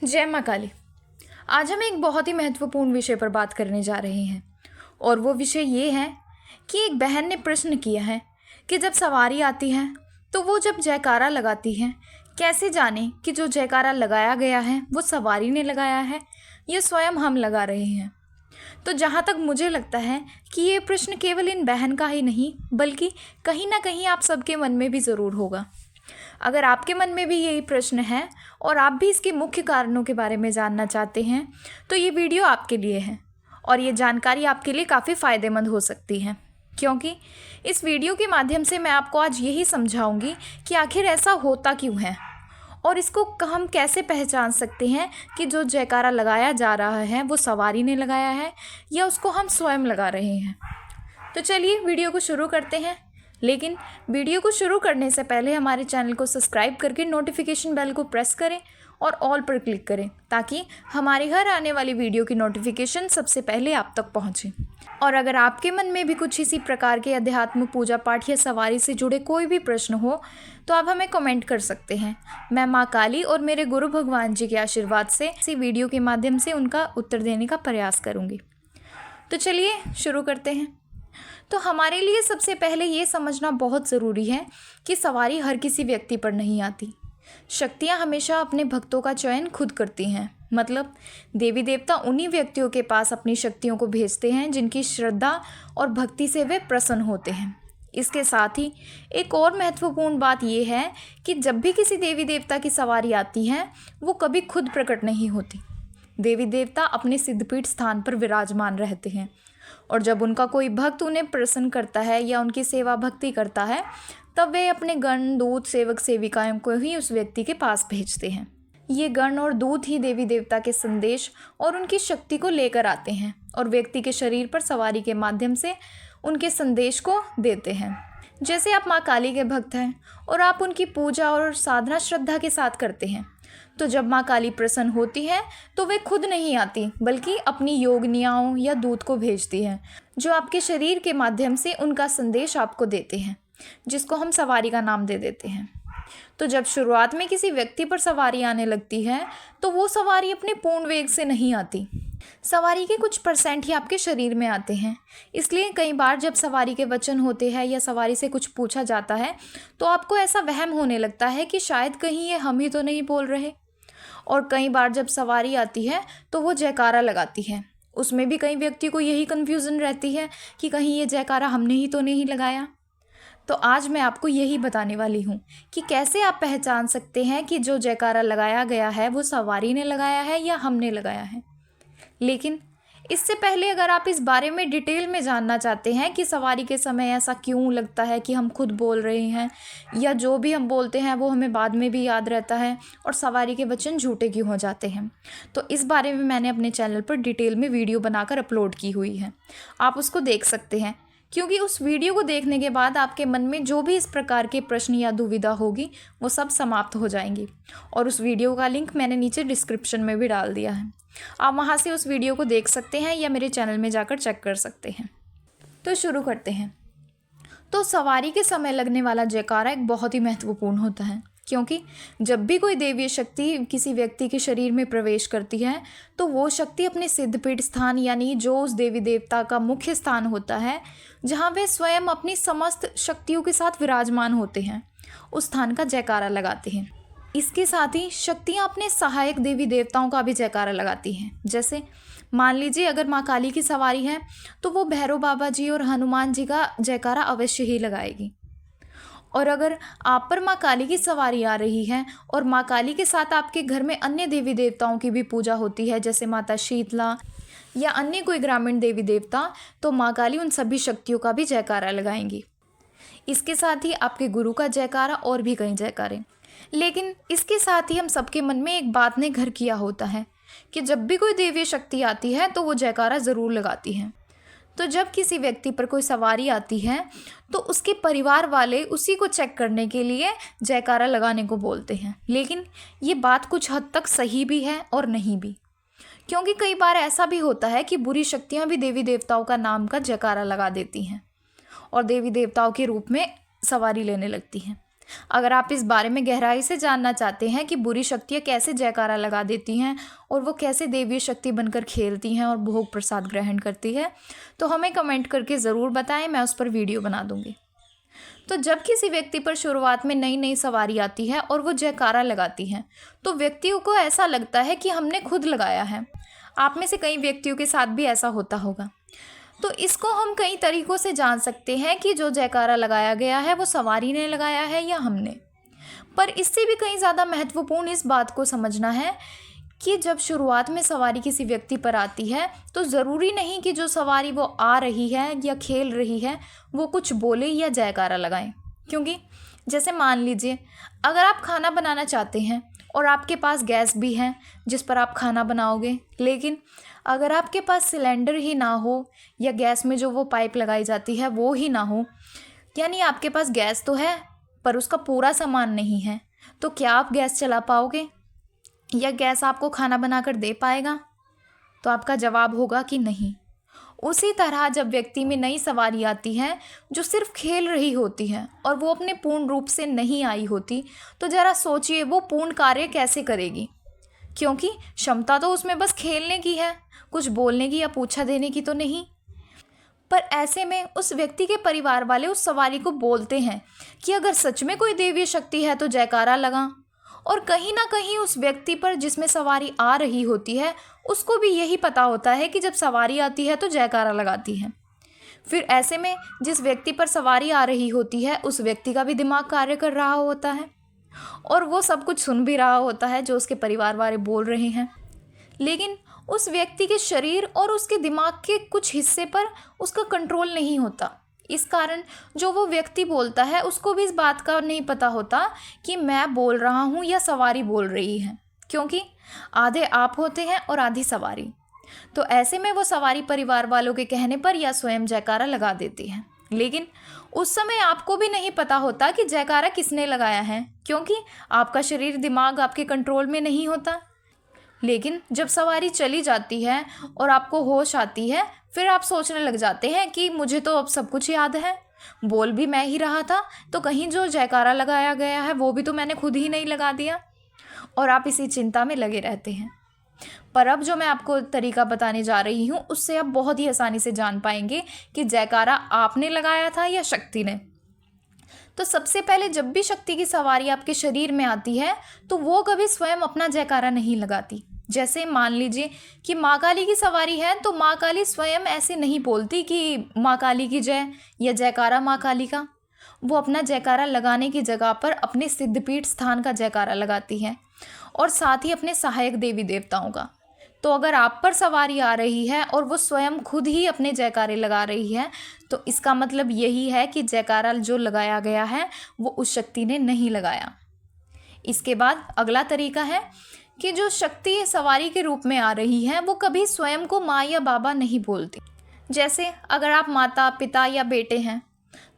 जय माँ काली। आज हम एक बहुत ही महत्वपूर्ण विषय पर बात करने जा रहे हैं और वो विषय ये है कि एक बहन ने प्रश्न किया है कि जब सवारी आती है तो वो जब जयकारा लगाती है, कैसे जाने कि जो जयकारा लगाया गया है वो सवारी ने लगाया है या स्वयं हम लगा रहे हैं। तो जहाँ तक मुझे लगता है कि ये प्रश्न केवल इन बहन का ही नहीं बल्कि कहीं ना कहीं आप सबके मन में भी ज़रूर होगा। अगर आपके मन में भी यही प्रश्न है और आप भी इसके मुख्य कारणों के बारे में जानना चाहते हैं तो ये वीडियो आपके लिए है और ये जानकारी आपके लिए काफ़ी फ़ायदेमंद हो सकती है, क्योंकि इस वीडियो के माध्यम से मैं आपको आज यही समझाऊंगी कि आखिर ऐसा होता क्यों है और इसको हम कैसे पहचान सकते हैं कि जो जयकारा लगाया जा रहा है वो सवारी ने लगाया है या उसको हम स्वयं लगा रहे हैं। तो चलिए वीडियो को शुरू करते हैं, लेकिन वीडियो को शुरू करने से पहले हमारे चैनल को सब्सक्राइब करके नोटिफिकेशन बेल को प्रेस करें और ऑल पर क्लिक करें ताकि हमारी हर आने वाली वीडियो की नोटिफिकेशन सबसे पहले आप तक पहुंचे। और अगर आपके मन में भी कुछ इसी प्रकार के अध्यात्म पूजा पाठ या सवारी से जुड़े कोई भी प्रश्न हो तो आप हमें कमेंट कर सकते हैं। मैं माँ काली और मेरे गुरु भगवान जी के आशीर्वाद से इसी वीडियो के माध्यम से उनका उत्तर देने का प्रयास करूँगी। तो चलिए शुरू करते हैं। तो हमारे लिए सबसे पहले ये समझना बहुत ज़रूरी है कि सवारी हर किसी व्यक्ति पर नहीं आती। शक्तियाँ हमेशा अपने भक्तों का चयन खुद करती हैं, मतलब देवी देवता उन्हीं व्यक्तियों के पास अपनी शक्तियों को भेजते हैं जिनकी श्रद्धा और भक्ति से वे प्रसन्न होते हैं। इसके साथ ही एक और महत्वपूर्ण बात यह है कि जब भी किसी देवी देवता की सवारी आती है वो कभी खुद प्रकट नहीं होती। देवी देवता अपने सिद्धपीठ स्थान पर विराजमान रहते हैं और जब उनका कोई भक्त उन्हें प्रसन्न करता है या उनकी सेवा भक्ति करता है तब वे अपने गण दूत सेवक सेविकाओं को ही उस व्यक्ति के पास भेजते हैं। ये गण और दूत ही देवी देवता के संदेश और उनकी शक्ति को लेकर आते हैं और व्यक्ति के शरीर पर सवारी के माध्यम से उनके संदेश को देते हैं। जैसे आप माँ काली के भक्त हैं और आप उनकी पूजा और साधना श्रद्धा के साथ करते हैं तो जब माँ काली प्रसन्न होती है तो वे खुद नहीं आती बल्कि अपनी योगिनियाओं या दूत को भेजती है जो आपके शरीर के माध्यम से उनका संदेश आपको देते हैं, जिसको हम सवारी का नाम दे देते हैं। तो जब शुरुआत में किसी व्यक्ति पर सवारी आने लगती है तो वो सवारी अपने पूर्ण वेग से नहीं आती। सवारी के कुछ % ही आपके शरीर में आते हैं। इसलिए कई बार जब सवारी के वचन होते हैं या सवारी से कुछ पूछा जाता है तो आपको ऐसा वहम होने लगता है कि शायद कहीं ये हम ही तो नहीं बोल रहे। और कई बार जब सवारी आती है तो वो जयकारा लगाती है, उसमें भी कई व्यक्ति को यही कन्फ्यूज़न रहती है कि कहीं ये जयकारा हमने ही तो नहीं लगाया। तो आज मैं आपको यही बताने वाली हूँ कि कैसे आप पहचान सकते हैं कि जो जयकारा लगाया गया है वो सवारी ने लगाया है या हमने लगाया है। लेकिन इससे पहले अगर आप इस बारे में डिटेल में जानना चाहते हैं कि सवारी के समय ऐसा क्यों लगता है कि हम खुद बोल रहे हैं या जो भी हम बोलते हैं वो हमें बाद में भी याद रहता है और सवारी के वचन झूठे क्यों हो जाते हैं, तो इस बारे में मैंने अपने चैनल पर डिटेल में वीडियो बनाकर अपलोड की हुई है। आप उसको देख सकते हैं, क्योंकि उस वीडियो को देखने के बाद आपके मन में जो भी इस प्रकार के प्रश्न या दुविधा होगी वो सब समाप्त हो जाएंगी। और उस वीडियो का लिंक मैंने नीचे डिस्क्रिप्शन में भी डाल दिया है, आप वहाँ से उस वीडियो को देख सकते हैं या मेरे चैनल में जाकर चेक कर सकते हैं। तो शुरू करते हैं। तो सवारी के समय लगने वाला जयकारा एक बहुत ही महत्वपूर्ण होता है, क्योंकि जब भी कोई देवीय शक्ति किसी व्यक्ति के शरीर में प्रवेश करती है तो वो शक्ति अपने सिद्धपीठ स्थान यानी जो उस देवी देवता का मुख्य स्थान होता है जहाँ वे स्वयं अपनी समस्त शक्तियों के साथ विराजमान होते हैं, उस स्थान का जयकारा लगाते हैं। इसके साथ ही शक्तियाँ अपने सहायक देवी देवताओं का भी जयकारा लगाती हैं। जैसे मान लीजिए अगर माँ काली की सवारी है तो वो भैरव बाबा जी और हनुमान जी का जयकारा अवश्य ही लगाएगी। और अगर आप पर माँ काली की सवारी आ रही है और माँ काली के साथ आपके घर में अन्य देवी देवताओं की भी पूजा होती है जैसे माता शीतला या अन्य कोई ग्रामीण देवी देवता, तो माँ काली उन सभी शक्तियों का भी जयकारा लगाएंगी। इसके साथ ही आपके गुरु का जयकारा और भी कई जयकारे। लेकिन इसके साथ ही हम सबके मन में एक बात ने घर किया होता है कि जब भी कोई देवी शक्ति आती है तो वो जयकारा ज़रूर लगाती है। तो जब किसी व्यक्ति पर कोई सवारी आती है तो उसके परिवार वाले उसी को चेक करने के लिए जयकारा लगाने को बोलते हैं। लेकिन ये बात कुछ हद तक सही भी है और नहीं भी, क्योंकि कई बार ऐसा भी होता है कि बुरी शक्तियाँ भी देवी देवताओं का नाम का जयकारा लगा देती हैं और देवी देवताओं के रूप में सवारी लेने लगती हैं। अगर आप इस बारे में गहराई से जानना चाहते हैं कि बुरी शक्तियाँ कैसे जयकारा लगा देती हैं और वो कैसे देवीय शक्ति बनकर खेलती हैं और भोग प्रसाद ग्रहण करती है, तो हमें कमेंट करके ज़रूर बताएं, मैं उस पर वीडियो बना दूँगी। तो जब किसी व्यक्ति पर शुरुआत में नई नई सवारी आती है और वो जयकारा लगाती हैं, तो व्यक्तियों को ऐसा लगता है कि हमने खुद लगाया है। आप में से कई व्यक्तियों के साथ भी ऐसा होता होगा। तो इसको हम कई तरीक़ों से जान सकते हैं कि जो जयकारा लगाया गया है वो सवारी ने लगाया है या हमने। पर इससे भी कहीं ज़्यादा महत्वपूर्ण इस बात को समझना है कि जब शुरुआत में सवारी किसी व्यक्ति पर आती है तो ज़रूरी नहीं कि जो सवारी वो आ रही है या खेल रही है वो कुछ बोले या जयकारा लगाएं। क्योंकि जैसे मान लीजिए, अगर आप खाना बनाना चाहते हैं और आपके पास गैस भी है जिस पर आप खाना बनाओगे, लेकिन अगर आपके पास सिलेंडर ही ना हो या गैस में जो वो पाइप लगाई जाती है वो ही ना हो, यानी आपके पास गैस तो है पर उसका पूरा सामान नहीं है, तो क्या आप गैस चला पाओगे या गैस आपको खाना बनाकर दे पाएगा? तो आपका जवाब होगा कि नहीं। उसी तरह जब व्यक्ति में नई सवारी आती है जो सिर्फ खेल रही होती है और वो अपने पूर्ण रूप से नहीं आई होती, तो ज़रा सोचिए वो पूर्ण कार्य कैसे करेगी, क्योंकि क्षमता तो उसमें बस खेलने की है, कुछ बोलने की या पूछा देने की तो नहीं। पर ऐसे में उस व्यक्ति के परिवार वाले उस सवारी को बोलते हैं कि अगर सच में कोई देवीय शक्ति है तो जयकारा लगा, और कहीं ना कहीं उस व्यक्ति पर जिसमें सवारी आ रही होती है उसको भी यही पता होता है कि जब सवारी आती है तो जयकारा लगाती है। फिर ऐसे में जिस व्यक्ति पर सवारी आ रही होती है उस व्यक्ति का भी दिमाग कार्य कर रहा होता है और वो सब कुछ सुन भी रहा होता है जो उसके परिवार वाले बोल रहे हैं, लेकिन उस व्यक्ति के शरीर और उसके दिमाग के कुछ हिस्से पर उसका कंट्रोल नहीं होता। इस कारण जो वो व्यक्ति बोलता है उसको भी इस बात का नहीं पता होता कि मैं बोल रहा हूँ या सवारी बोल रही है, क्योंकि आधे आप होते हैं और आधी सवारी। तो ऐसे में वो सवारी परिवार वालों के कहने पर या स्वयं जयकारा लगा देती है, लेकिन उस समय आपको भी नहीं पता होता कि जयकारा किसने लगाया है, क्योंकि आपका शरीर दिमाग आपके कंट्रोल में नहीं होता। लेकिन जब सवारी चली जाती है और आपको होश आती है, फिर आप सोचने लग जाते हैं कि मुझे तो अब सब कुछ याद है, बोल भी मैं ही रहा था, तो कहीं जो जयकारा लगाया गया है वो भी तो मैंने खुद ही नहीं लगा दिया, और आप इसी चिंता में लगे रहते हैं। पर अब जो मैं आपको तरीका बताने जा रही हूँ उससे आप बहुत ही आसानी से जान पाएंगे कि जयकारा आपने लगाया था या शक्ति ने। तो सबसे पहले जब भी शक्ति की सवारी आपके शरीर में आती है तो वो कभी स्वयं अपना जयकारा नहीं लगाती। जैसे मान लीजिए कि माँ काली की सवारी है तो माँ काली स्वयं ऐसे नहीं बोलती कि माँ काली की जय या जयकारा माँ काली का। वो अपना जयकारा लगाने की जगह पर अपने सिद्धपीठ स्थान का जयकारा लगाती है और साथ ही अपने सहायक देवी देवताओं का। तो अगर आप पर सवारी आ रही है और वो स्वयं खुद ही अपने जयकारे लगा रही है तो इसका मतलब यही है कि जयकारा जो लगाया गया है वो उस शक्ति ने नहीं लगाया। इसके बाद अगला तरीका है कि जो शक्ति सवारी के रूप में आ रही है वो कभी स्वयं को माँ या बाबा नहीं बोलती। जैसे अगर आप माता पिता या बेटे हैं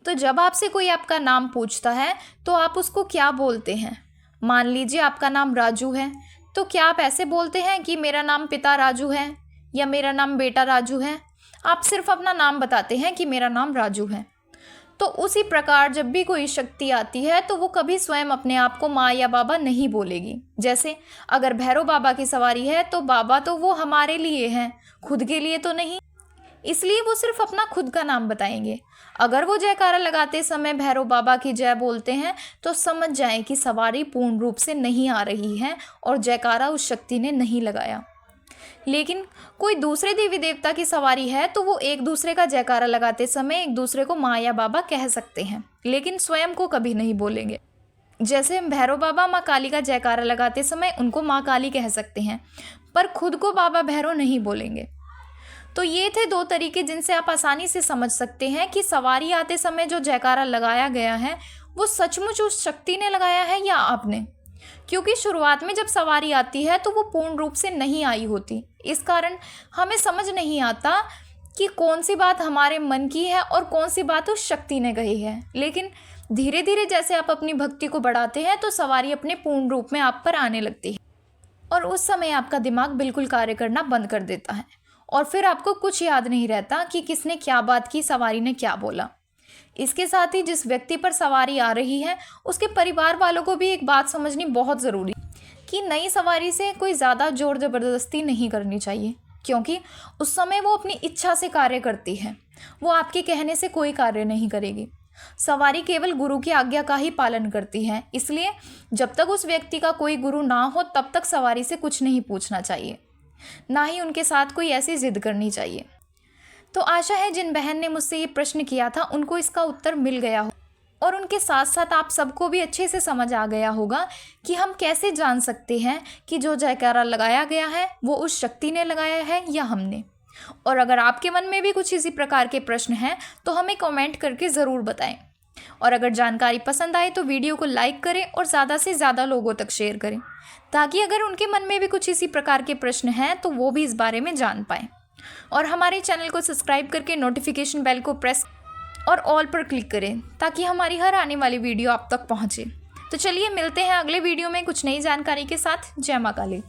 तो जब आपसे कोई आपका नाम पूछता है तो आप उसको क्या बोलते हैं। मान लीजिए आपका नाम राजू है, तो क्या आप ऐसे बोलते हैं कि मेरा नाम पिता राजू है या मेरा नाम बेटा राजू है? आप सिर्फ अपना नाम बताते हैं कि मेरा नाम राजू है। तो उसी प्रकार जब भी कोई शक्ति आती है तो वो कभी स्वयं अपने आप को माँ या बाबा नहीं बोलेगी। जैसे अगर भैरव बाबा की सवारी है तो बाबा तो वो हमारे लिए हैं, खुद के लिए तो नहीं, इसलिए वो सिर्फ अपना खुद का नाम बताएंगे। अगर वो जयकारा लगाते समय भैरव बाबा की जय बोलते हैं तो समझ जाएं कि सवारी पूर्ण रूप से नहीं आ रही है और जयकारा उस शक्ति ने नहीं लगाया। लेकिन कोई दूसरे देवी देवता की सवारी है तो वो एक दूसरे का जयकारा लगाते समय एक दूसरे को माँ या बाबा कह सकते हैं, लेकिन स्वयं को कभी नहीं बोलेंगे। जैसे भैरव बाबा माँ काली का जयकारा लगाते समय उनको माँ काली कह सकते हैं, पर खुद को बाबा भैरव नहीं बोलेंगे। तो ये थे दो तरीके जिनसे आप आसानी से समझ सकते हैं कि सवारी आते समय जो जयकारा लगाया गया है वो सचमुच उस शक्ति ने लगाया है या आपने, क्योंकि शुरुआत में जब सवारी आती है तो वो पूर्ण रूप से नहीं आई होती। इस कारण हमें समझ नहीं आता कि कौन सी बात हमारे मन की है और कौन सी बात उस शक्ति ने कही है। लेकिन धीरे धीरे जैसे आप अपनी भक्ति को बढ़ाते हैं तो सवारी अपने पूर्ण रूप में आप पर आने लगती है और उस समय आपका दिमाग बिल्कुल कार्य करना बंद कर देता है और फिर आपको कुछ याद नहीं रहता कि किसने क्या बात की, सवारी ने क्या बोला। इसके साथ ही जिस व्यक्ति पर सवारी आ रही है उसके परिवार वालों को भी एक बात समझनी बहुत ज़रूरी कि नई सवारी से कोई ज़्यादा जोर ज़बरदस्ती नहीं करनी चाहिए, क्योंकि उस समय वो अपनी इच्छा से कार्य करती है, वो आपके कहने से कोई कार्य नहीं करेगी। सवारी केवल गुरु की आज्ञा का ही पालन करती है, इसलिए जब तक उस व्यक्ति का कोई गुरु ना हो तब तक सवारी से कुछ नहीं पूछना चाहिए, ना ही उनके साथ कोई ऐसी जिद करनी चाहिए। तो आशा है जिन बहन ने मुझसे ये प्रश्न किया था उनको इसका उत्तर मिल गया हो, और उनके साथ साथ आप सबको भी अच्छे से समझ आ गया होगा कि हम कैसे जान सकते हैं कि जो जयकारा लगाया गया है वो उस शक्ति ने लगाया है या हमने। और अगर आपके मन में भी कुछ इसी प्रकार के प्रश्न हैं तो हमें कमेंट करके ज़रूर बताएं। और अगर जानकारी पसंद आए तो वीडियो को लाइक करें और ज़्यादा से ज़्यादा लोगों तक शेयर करें, ताकि अगर उनके मन में भी कुछ इसी प्रकार के प्रश्न हैं तो वो भी इस बारे में जान पाएँ। और हमारे चैनल को सब्सक्राइब करके नोटिफिकेशन बेल को प्रेस और ऑल पर क्लिक करें, ताकि हमारी हर आने वाली वीडियो आप तक पहुंचे। तो चलिए मिलते हैं अगले वीडियो में कुछ नई जानकारी के साथ। जय मां काली।